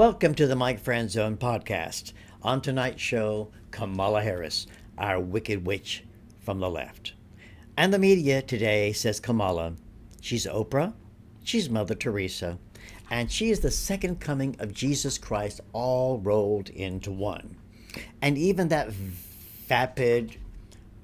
Welcome to the Mike Franzone podcast. On tonight's show, Kamala Harris, our wicked witch from the left. And the media today says Kamala, she's Oprah, she's Mother Teresa, and she is the second coming of Jesus Christ all rolled into one. And even that vapid,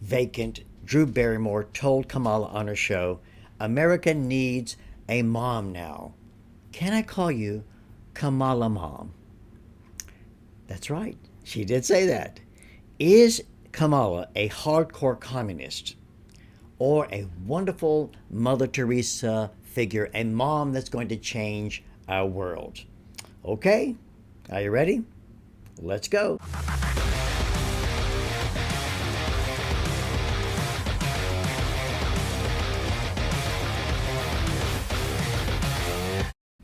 vacant Drew Barrymore told Kamala on her show, America needs a mom now. Can I call you Kamala Mom? That's right. She did say that. Is Kamala a hardcore communist or a wonderful Mother Teresa figure, a mom that's going to change our world? Okay, are you ready? Let's go.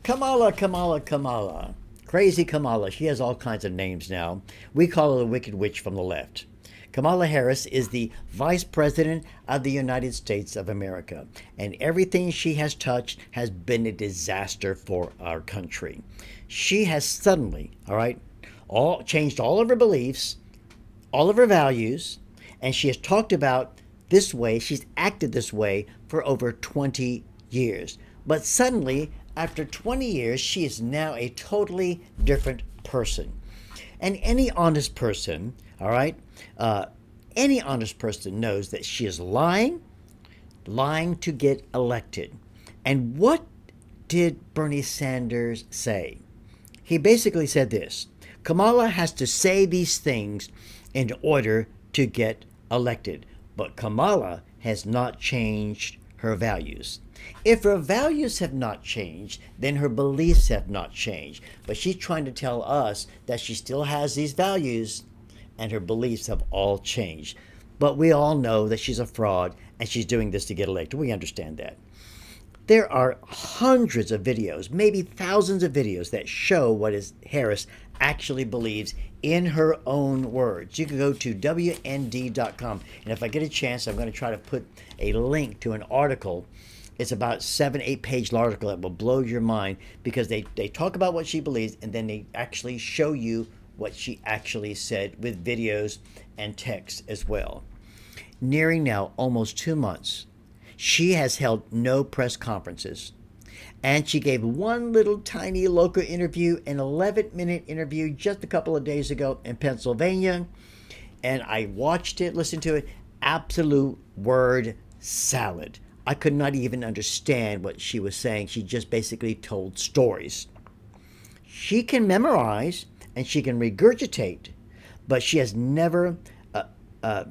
Kamala. Crazy Kamala. She has all kinds of names now. We call her the Wicked Witch from the left. Kamala Harris is the Vice President of the United States of America, and everything she has touched has been a disaster for our country. She has suddenly, changed all of her beliefs, all of her values, and she has talked about this way, she's acted this way for over 20 years. But suddenly, after 20 years, she is now a totally different person. And any honest person, any honest person knows that she is lying to get elected. And what did Bernie Sanders say? He basically said this: Kamala has to say these things in order to get elected. But Kamala has not changed her values. If her values have not changed, then her beliefs have not changed. But she's trying to tell us that she still has these values and her beliefs have all changed. But we all know that she's a fraud and she's doing this to get elected. We understand that. There are hundreds of videos, maybe thousands of videos that show what Harris actually believes in her own words. You can go to WND.com, and if I get a chance, I'm going to try to put a link to an article. It's about 7-8 page article that will blow your mind, because they talk about what she believes and then they actually show you what she actually said with videos and text as well. Nearing now almost 2 months, she has held no press conferences. And she gave one little tiny local interview, an 11-minute interview just a couple of days ago in Pennsylvania. And I watched it, listened to it, absolute word salad. I could not even understand what she was saying. She just basically told stories. She can memorize and she can regurgitate, but she has never, I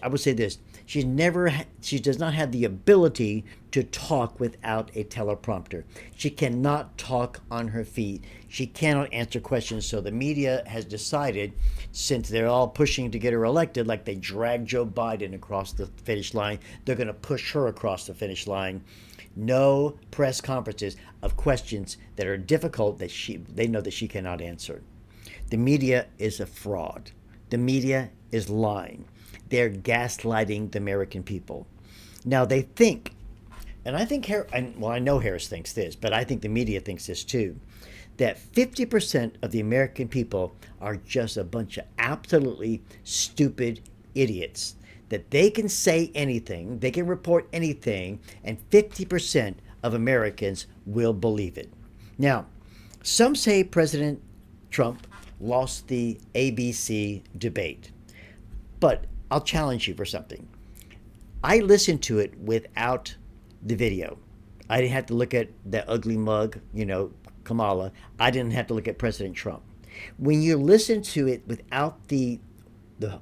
would say this, she does not have the ability to talk without a teleprompter. She cannot talk on her feet. She cannot answer questions. So the media has decided, since they're all pushing to get her elected, like they dragged Joe Biden across the finish line, they're going to push her across the finish line. No press conferences of questions that are difficult that they know that she cannot answer. The media is a fraud. The media is lying. They're gaslighting the American people. Now they think, and I think, I know Harris thinks this, but I think the media thinks this too, that 50% of the American people are just a bunch of absolutely stupid idiots. That they can say anything, they can report anything, and 50% of Americans will believe it. Now, some say President Trump lost the ABC debate, but I'll challenge you for something. I listened to it without the video. I didn't have to look at the ugly mug, Kamala. I didn't have to look at President Trump. When you listen to it without the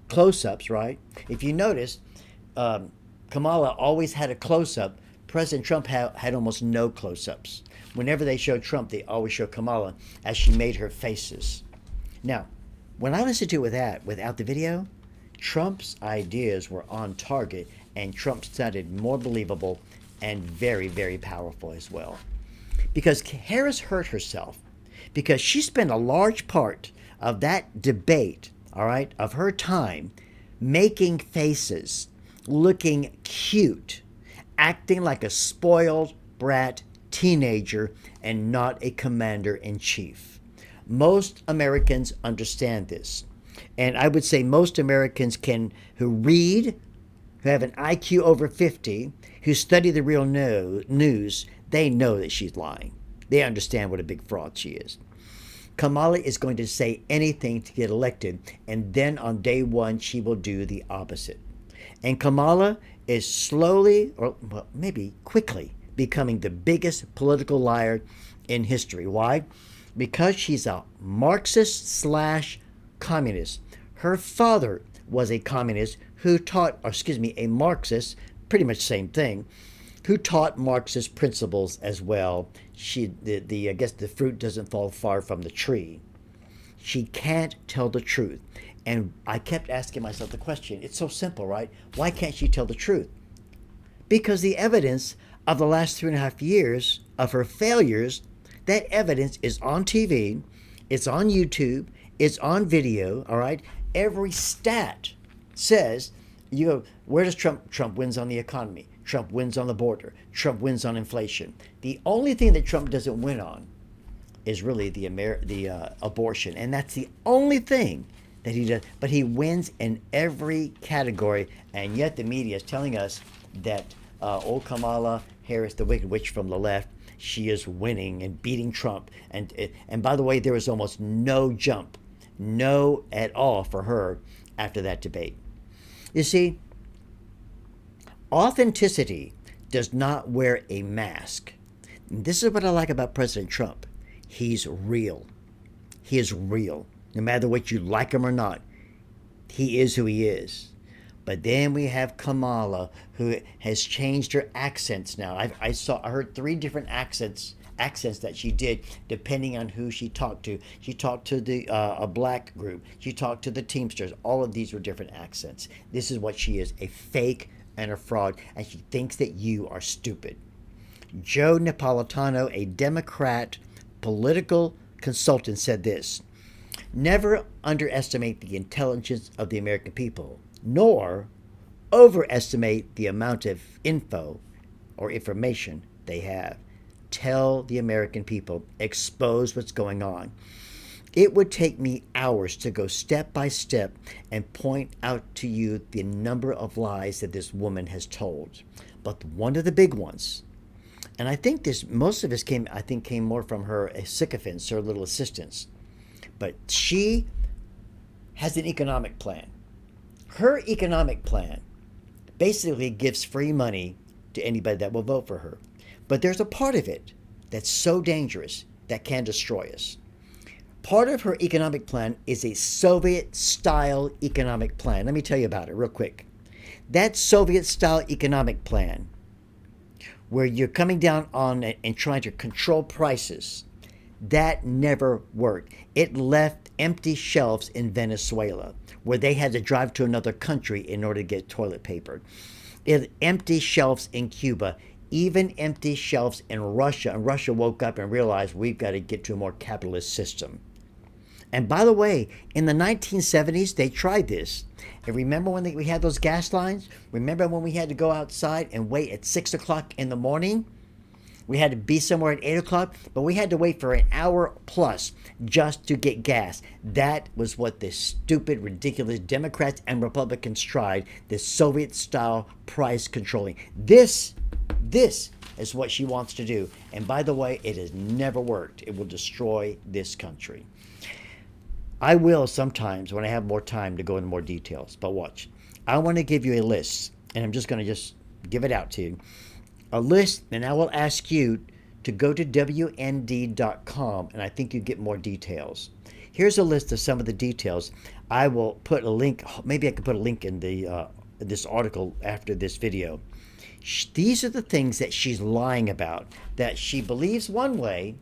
close-ups, right? If you notice, Kamala always had a close-up. President Trump had almost no close-ups. Whenever they show Trump, they always show Kamala as she made her faces. Now, when I listened to it without the video, Trump's ideas were on target, and Trump sounded more believable and very, very powerful as well. Because Harris hurt herself, because she spent a large part of that debate, of her time, making faces, looking cute, acting like a spoiled brat teenager and not a commander-in-chief. Most Americans understand this. And I would say most Americans who read, who have an IQ over 50, who study the real news, they know that she's lying. They understand what a big fraud she is. Kamala is going to say anything to get elected, and then on day one, she will do the opposite. And Kamala is slowly, or well, maybe quickly, becoming the biggest political liar in history. Why? Because she's a Marxist slash communist. Her father was a communist who taught, or excuse me, a Marxist, pretty much the same thing, who taught Marxist principles as well. I guess the fruit doesn't fall far from the tree. She can't tell the truth. And I kept asking myself the question, it's so simple, right? Why can't she tell the truth? Because the evidence of the last 3.5 years of her failures, that evidence is on TV, it's on YouTube, it's on video, all right? Every stat says, you go, where does Trump wins on the economy? Trump wins on the border. Trump wins on inflation. The only thing that Trump doesn't win on is really the abortion. And that's the only thing that he does. But he wins in every category. And yet the media is telling us that old Kamala Harris, the wicked witch from the left, she is winning and beating Trump. And by the way, there was almost no jump, no at all for her after that debate. You see, authenticity does not wear a mask. And this is what I like about President Trump. He's real. He is real. No matter what you like him or not, he is who he is. But then we have Kamala, who has changed her accents now. I heard 3 different accents that she did depending on who she talked to. She talked to a black group. She talked to the Teamsters. All of these were different accents. This is what she is, a fake and a fraud, and she thinks that you are stupid. Joe Napolitano, a Democrat political consultant, said this: never underestimate the intelligence of the American people, nor overestimate the amount of info or information they have. Tell the American people, expose what's going on. It would take me hours to go step by step and point out to you the number of lies that this woman has told. But one of the big ones, and I think most of this came more from her sycophants, her little assistants, but she has an economic plan. Her economic plan basically gives free money to anybody that will vote for her. But there's a part of it that's so dangerous that can destroy us. Part of her economic plan is a Soviet-style economic plan. Let me tell you about it real quick. That Soviet-style economic plan, where you're coming down on it and trying to control prices, that never worked. It left empty shelves in Venezuela, where they had to drive to another country in order to get toilet paper. It empty shelves in Cuba, even empty shelves in Russia. And Russia woke up and realized we've got to get to a more capitalist system. And by the way, in the 1970s, they tried this. And remember when we had those gas lines? Remember when we had to go outside and wait at 6 o'clock in the morning? We had to be somewhere at 8 o'clock, but we had to wait for an hour plus just to get gas. That was what the stupid, ridiculous Democrats and Republicans tried, this Soviet-style price controlling. This is what she wants to do. And by the way, it has never worked. It will destroy this country. I will sometimes, when I have more time, to go into more details. But watch. I want to give you a list, and I'm just going to give it out to you. A list, and I will ask you to go to WND.com, and I think you get more details. Here's a list of some of the details. I will put a link. Maybe I could put a link in this article after this video. These are the things that she's lying about, that she believes one way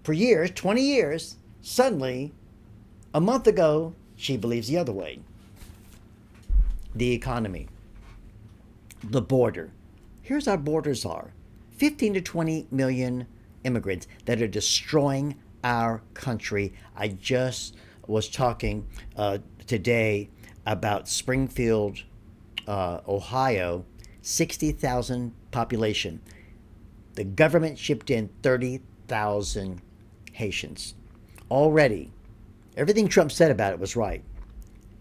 for years, 20 years. Suddenly, a month ago, she believes the other way. The economy, the border. Here's our borders are. 15 to 20 million immigrants that are destroying our country. I just was talking today about Springfield, Ohio, 60,000 population. The government shipped in 30,000 Haitians. Already, everything Trump said about it was right.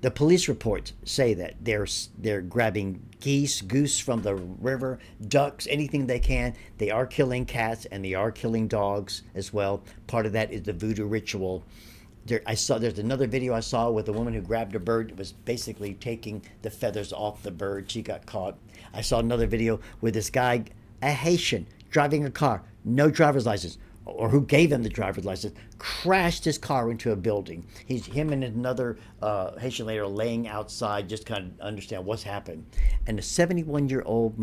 The police reports say that they're grabbing goose from the river, ducks, anything they can. They are killing cats and they are killing dogs as well. Part of that is the voodoo ritual. There's another video I saw with a woman who grabbed a bird. It was basically taking the feathers off the bird. She got caught. I saw another video with this guy, a Haitian, driving a car, no driver's license, or who gave him the driver's license, crashed his car into a building. Him and another Haitian lady are laying outside, just kind of understand what's happened. And a 71-year-old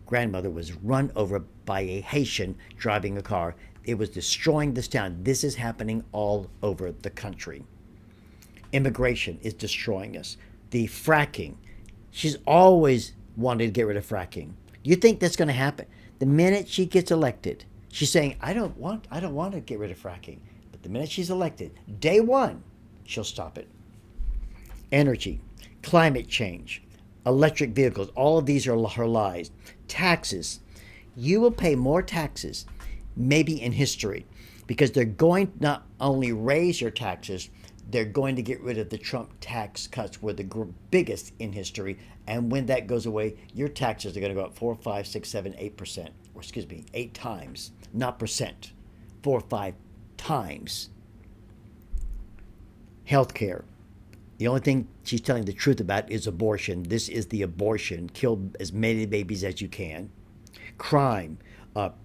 grandmother was run over by a Haitian driving a car. It was destroying this town. This is happening all over the country. Immigration is destroying us. The fracking. She's always wanted to get rid of fracking. Do you think that's going to happen? The minute she gets elected, she's saying, I don't want to get rid of fracking. But the minute she's elected, day one, she'll stop it. Energy, climate change, electric vehicles, all of these are her lies. Taxes. You will pay more taxes, maybe in history, because they're going to not only raise your taxes, they're going to get rid of the Trump tax cuts were the biggest in history. And when that goes away, your taxes are going to go up 4, 5, 6, 7, 8%. Or excuse me, 8 times, not percent. 4 or 5 times. Healthcare. The only thing she's telling the truth about is abortion. This is the abortion. Kill as many babies as you can. Crime.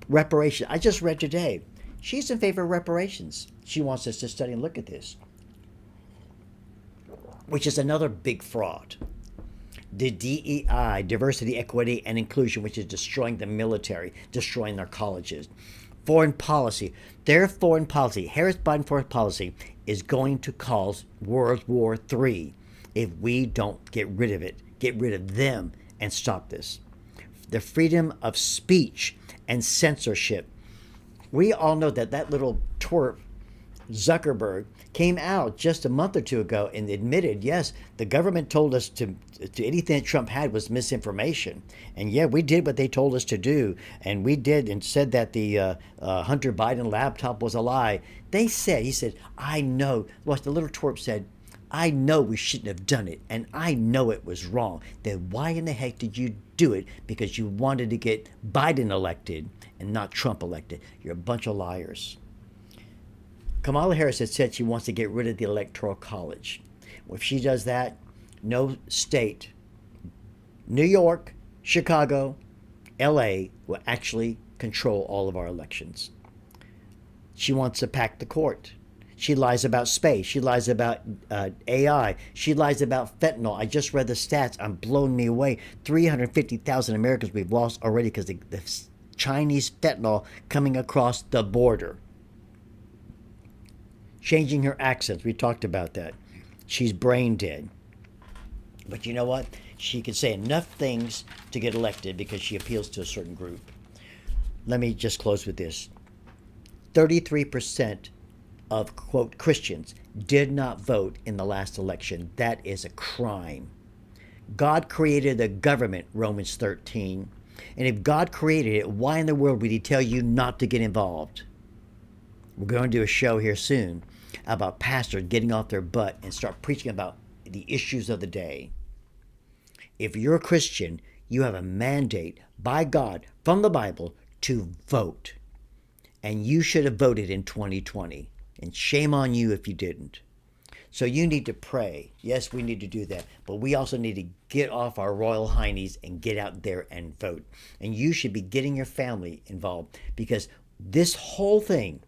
Reparation. I just read today. She's in favor of reparations. She wants us to study and look at this, which is another big fraud. The DEI, diversity, equity, and inclusion, which is destroying the military, destroying our colleges. Foreign policy. Their foreign policy, Harris-Biden foreign policy, is going to cause World War III if we don't get rid of it, get rid of them, and stop this. The freedom of speech and censorship. We all know that little twerp, Zuckerberg, came out just a month or two ago and admitted, yes, the government told us to anything that Trump had was misinformation. And yeah, we did what they told us to do. And we did and said that the Hunter Biden laptop was a lie. He said, I know. Well, the little twerp said, I know we shouldn't have done it. And I know it was wrong. Then why in the heck did you do it? Because you wanted to get Biden elected and not Trump elected. You're a bunch of liars. Kamala Harris has said she wants to get rid of the Electoral College. Well, if she does that, no state, New York, Chicago, LA, will actually control all of our elections. She wants to pack the court. She lies about space. She lies about AI. She lies about fentanyl. I just read the stats. I'm blown me away. 350,000 Americans we've lost already because the Chinese fentanyl coming across the border. Changing her accents. We talked about that. She's brain dead. But you know what? She can say enough things to get elected because she appeals to a certain group. Let me just close with this. 33% of, quote, Christians did not vote in the last election. That is a crime. God created the government, Romans 13. And if God created it, why in the world would he tell you not to get involved? We're going to do a show here soon about pastors getting off their butt and start preaching about the issues of the day. If you're a Christian, you have a mandate by God from the Bible to vote. And you should have voted in 2020. And shame on you if you didn't. So you need to pray. Yes, we need to do that. But we also need to get off our royal heinies and get out there and vote. And you should be getting your family involved because this whole thing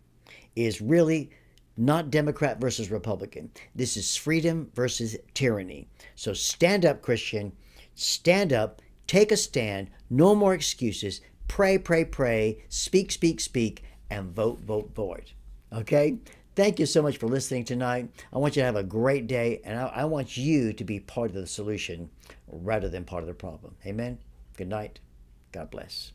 is really not Democrat versus Republican. This is freedom versus tyranny. So stand up, Christian. Stand up. Take a stand. No more excuses. Pray, pray, pray. Speak, speak, speak. And vote, vote, vote. Okay? Thank you so much for listening tonight. I want you to have a great day, and I want you to be part of the solution rather than part of the problem. Amen? Good night. God bless.